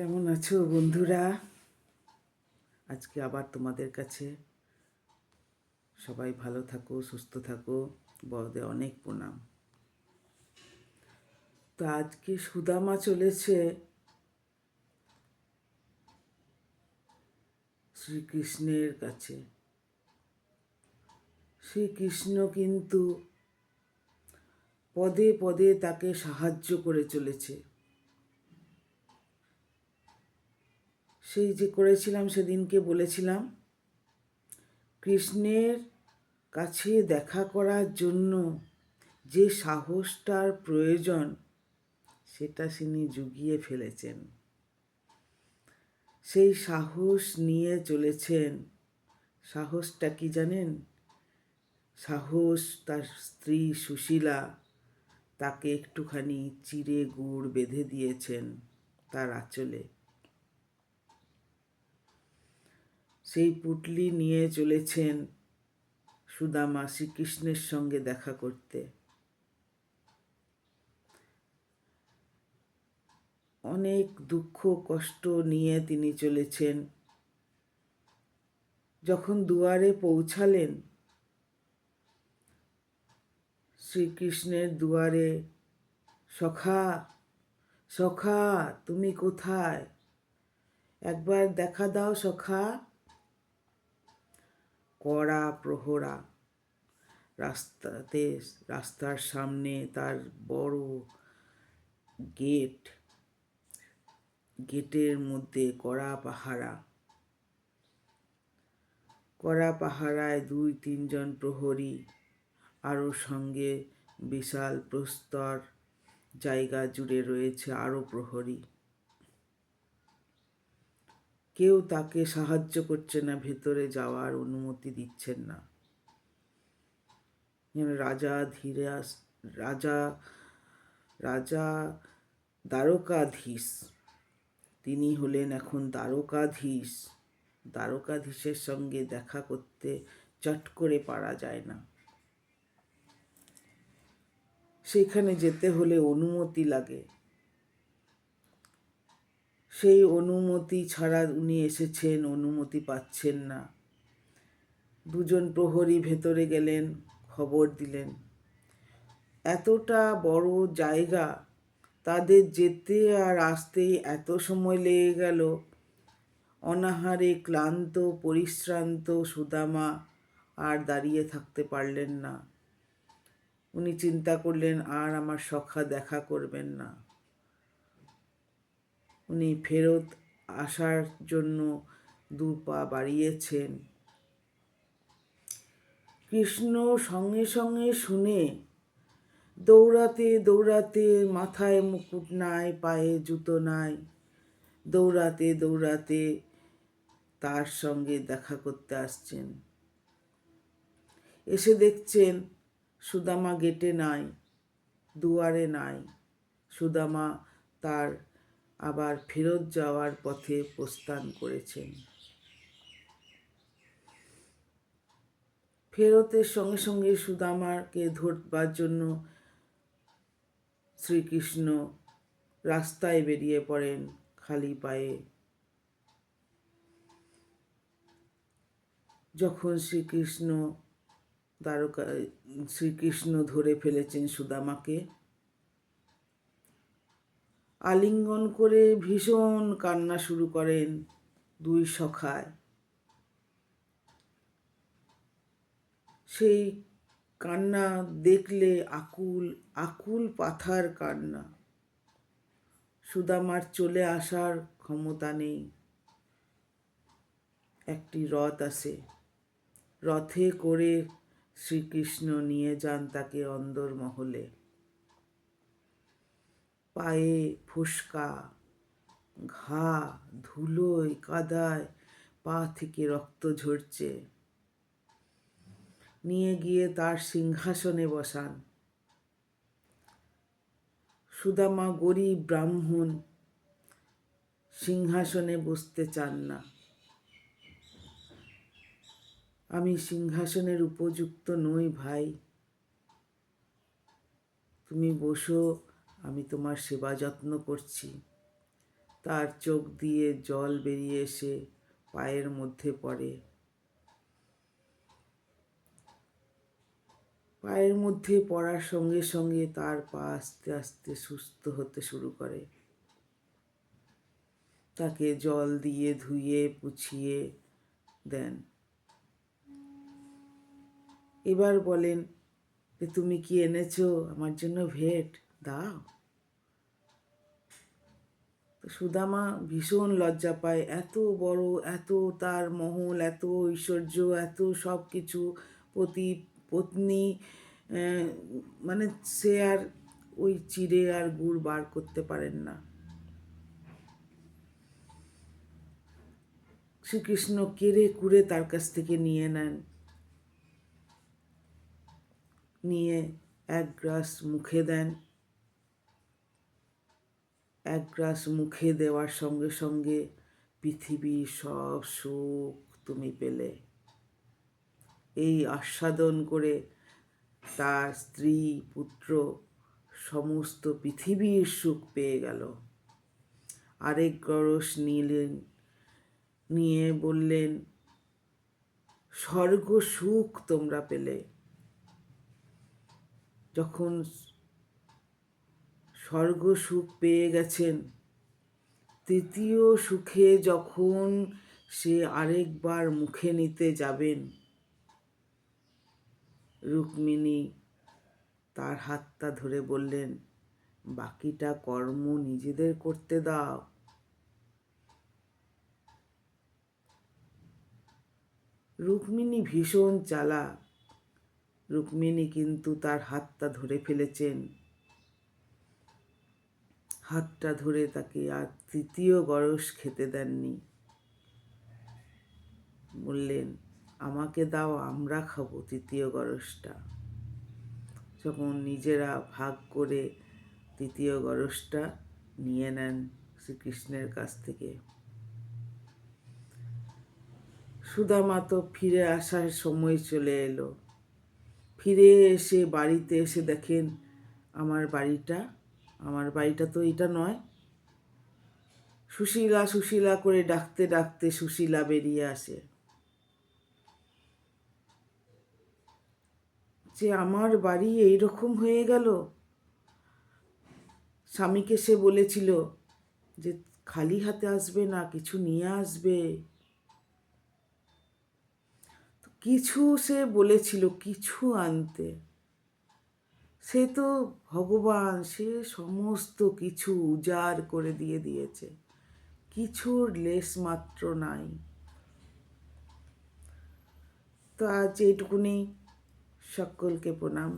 কেমন আছো বন্ধুরা? আজকে আবার তোমাদের কাছে। সবাই ভালো থাকো, সুস্থ থাকো, বড়দের অনেক প্রণাম। তো আজকে সুদামা চলেছে শ্রীকৃষ্ণের কাছে। শ্রীকৃষ্ণ কিন্তু পদে পদে তাকে সাহায্য করে চলেছে। সেই যে করেছিলাম, সেদিনকে বলেছিলাম, কৃষ্ণের কাছে দেখা করার জন্য যে সাহসটার প্রয়োজন সেটা তিনি জুগিয়ে ফেলেছেন। সেই সাহস নিয়ে চলেছেন। সাহসটা কি জানেন? সাহস তার স্ত্রী সুশীলা তাকে একটুখানি চিড়ে গুড় বেঁধে দিয়েছেন তার আঁচলে। সেই পুঁটলি নিয়ে চলেছেন সুদামা শ্রীকৃষ্ণের সঙ্গে দেখা করতে। অনেক দুঃখ কষ্ট নিয়ে তিনি চলেছেন। যখন দুয়ারে পৌঁছালেন, শ্রীকৃষ্ণের দুয়ারে, সখা সখা তুমি কোথায়? একবার দেখা দাও সখা। কড়া প্রহরা। রাস্তার সামনে তার বড় গেট, গেটের মধ্যে কড়া পাহারা। কড়া পাহারায় 2-3 জন প্রহরী, আরও সঙ্গে বিশাল প্রস্তর জায়গা জুড়ে রয়েছে আরও প্রহরী। কেউ তাকে সাহায্য করছে না, ভেতরে যাওয়ার অনুমতি দিচ্ছেন না। রাজা দ্বারকাধীশ, তিনি হলেন এখন দ্বারকাধীশ। দ্বারকাধীশের সঙ্গে দেখা করতে চট করে পারা যায় না। সেখানে যেতে হলে অনুমতি লাগে। সেই অনুমতি ছাড়া উনি এসেছেন, অনুমতি পাচ্ছেন না। 2 জন প্রহরী ভেতরে গেলেন, খবর দিলেন। এতটা বড় জায়গা, তাদের যেতে আর আসতেই এত সময় লেগে গেল। অনাহারে ক্লান্ত পরিশ্রান্ত সুদামা আর দাঁড়িয়ে থাকতে পারলেন না। উনি চিন্তা করলেন, আর আমার সখা দেখা করবেন না। উনি ফেরত আসার জন্য 2 পা বাড়িয়েছেন। কৃষ্ণ সঙ্গে সঙ্গে শুনে দৌড়াতে দৌড়াতে, মাথায় মুকুট নাই, পায়ে জুতো নাই, দৌড়াতে দৌড়াতে তার সঙ্গে দেখা করতে আসছেন। এসে দেখছেন সুদামা গেটে নাই, দুয়ারে নাই। সুদামা তার আবার ফেরত যাওয়ার পথে প্রস্থান করেছেন। ফেরতের সঙ্গে সঙ্গে সুদামাকে ধরবার জন্য শ্রীকৃষ্ণ রাস্তায় বেরিয়ে পড়েন খালি পায়ে। যখন শ্রীকৃষ্ণ ধরে ফেলেছেন সুদামাকে, আলিঙ্গন করে ভীষণ কান্না শুরু করেন 2 সখায়। সেই কান্না দেখলে আকুল আকুল পাথার কান্না। সুদামার চলে আসার ক্ষমতা নেই। একটি রথ আসে, রথে করে শ্রীকৃষ্ণ নিয়ে যান তাকে অন্দরমহলে। পায়ে ফোস্কা, ঘা, ধুলোয় কাদায় পা থেকে রক্ত ঝরছে। নিয়ে গিয়ে তার সিংহাসনে বসান। সুদামা গরিব ব্রাহ্মণ, সিংহাসনে বসতে চান না। আমি সিংহাসনের উপযুক্ত নই ভাই, তুমি বসো, আমি তোমার সেবা যত্ন করছি। তার চোখ দিয়ে জল বেরিয়ে এসে পায়ের মধ্যে পড়ে। পায়ের মধ্যে পড়ার সঙ্গে সঙ্গে তার পা আস্তে আস্তে সুস্থ হতে শুরু করে। তাকে জল দিয়ে ধুয়ে পুছিয়ে দেন। এবার বলেন যে তুমি কি এনেছো আমার জন্য ভেট, দাও। তো সুদামা ভীষণ লজ্জা পায়, এত বড়, এত তার মহল, এত ঐশ্বর্য, এত সব কিছু, পতি পত্নী, মানে সে আর ওই চিড়ে আর গুড় বার করতে পারেন না। শ্রীকৃষ্ণ কেড়ে কুড়ে তার কাছ থেকে নিয়ে নেন, নিয়ে এক গ্রাস মুখে দেন। এক গ্রাস মুখে দেওয়ার সঙ্গে সঙ্গে পৃথিবীর সব সুখ তুমি পেলে। এই আস্বাদন করে তার স্ত্রী, পুত্র সমস্ত পৃথিবীর সুখ পেয়ে গেল। আরেক গরস নিলেন, নিয়ে বললেন স্বর্গ সুখ তোমরা পেলে। যখন স্বর্গ সুখ পেয়ে গেছেন, তৃতীয় সুখে যখন সে আরেকবার মুখে নিতে যাবেন, রুক্মিণী তার হাতটা ধরে বললেন বাকিটা কর্ম নিজেদের করতে দাও। রুক্মিণী ভীষণ চালাক। রুক্মিণী কিন্তু তার হাতটা ধরে ফেলেছেন। হাতটা ধরে তাকে আর তৃতীয় গরস খেতে দেননি। বললেন আমাকে দাও, আমরা খাবো তৃতীয় গরসটা। যখন নিজেরা ভাগ করে তৃতীয় গরসটা নিয়ে নেন শ্রীকৃষ্ণের কাছ থেকে। সুদামা তো ফিরে আসার সময় চলে এলো। ফিরে এসে বাড়িতে এসে দেখেন আমার বাড়িটা তো এটা নয়। সুশীলা সুশীলা করে ডাকতে ডাকতে সুশীলা বেরিয়ে আসে, যে আমার বাড়ি এইরকম হয়ে গেল। স্বামীকে সে বলেছিল যে খালি হাতে আসবে না, কিছু নিয়ে আসবে। কিছু সে বলেছিল কিছু আনতে, সে তো ভগবান, সে সমস্ত কিছু উজাড় করে দিয়েছে, কিছুর লেশ মাত্র নাই। তো আজ এইটুকুনি, সকলকে প্রণাম।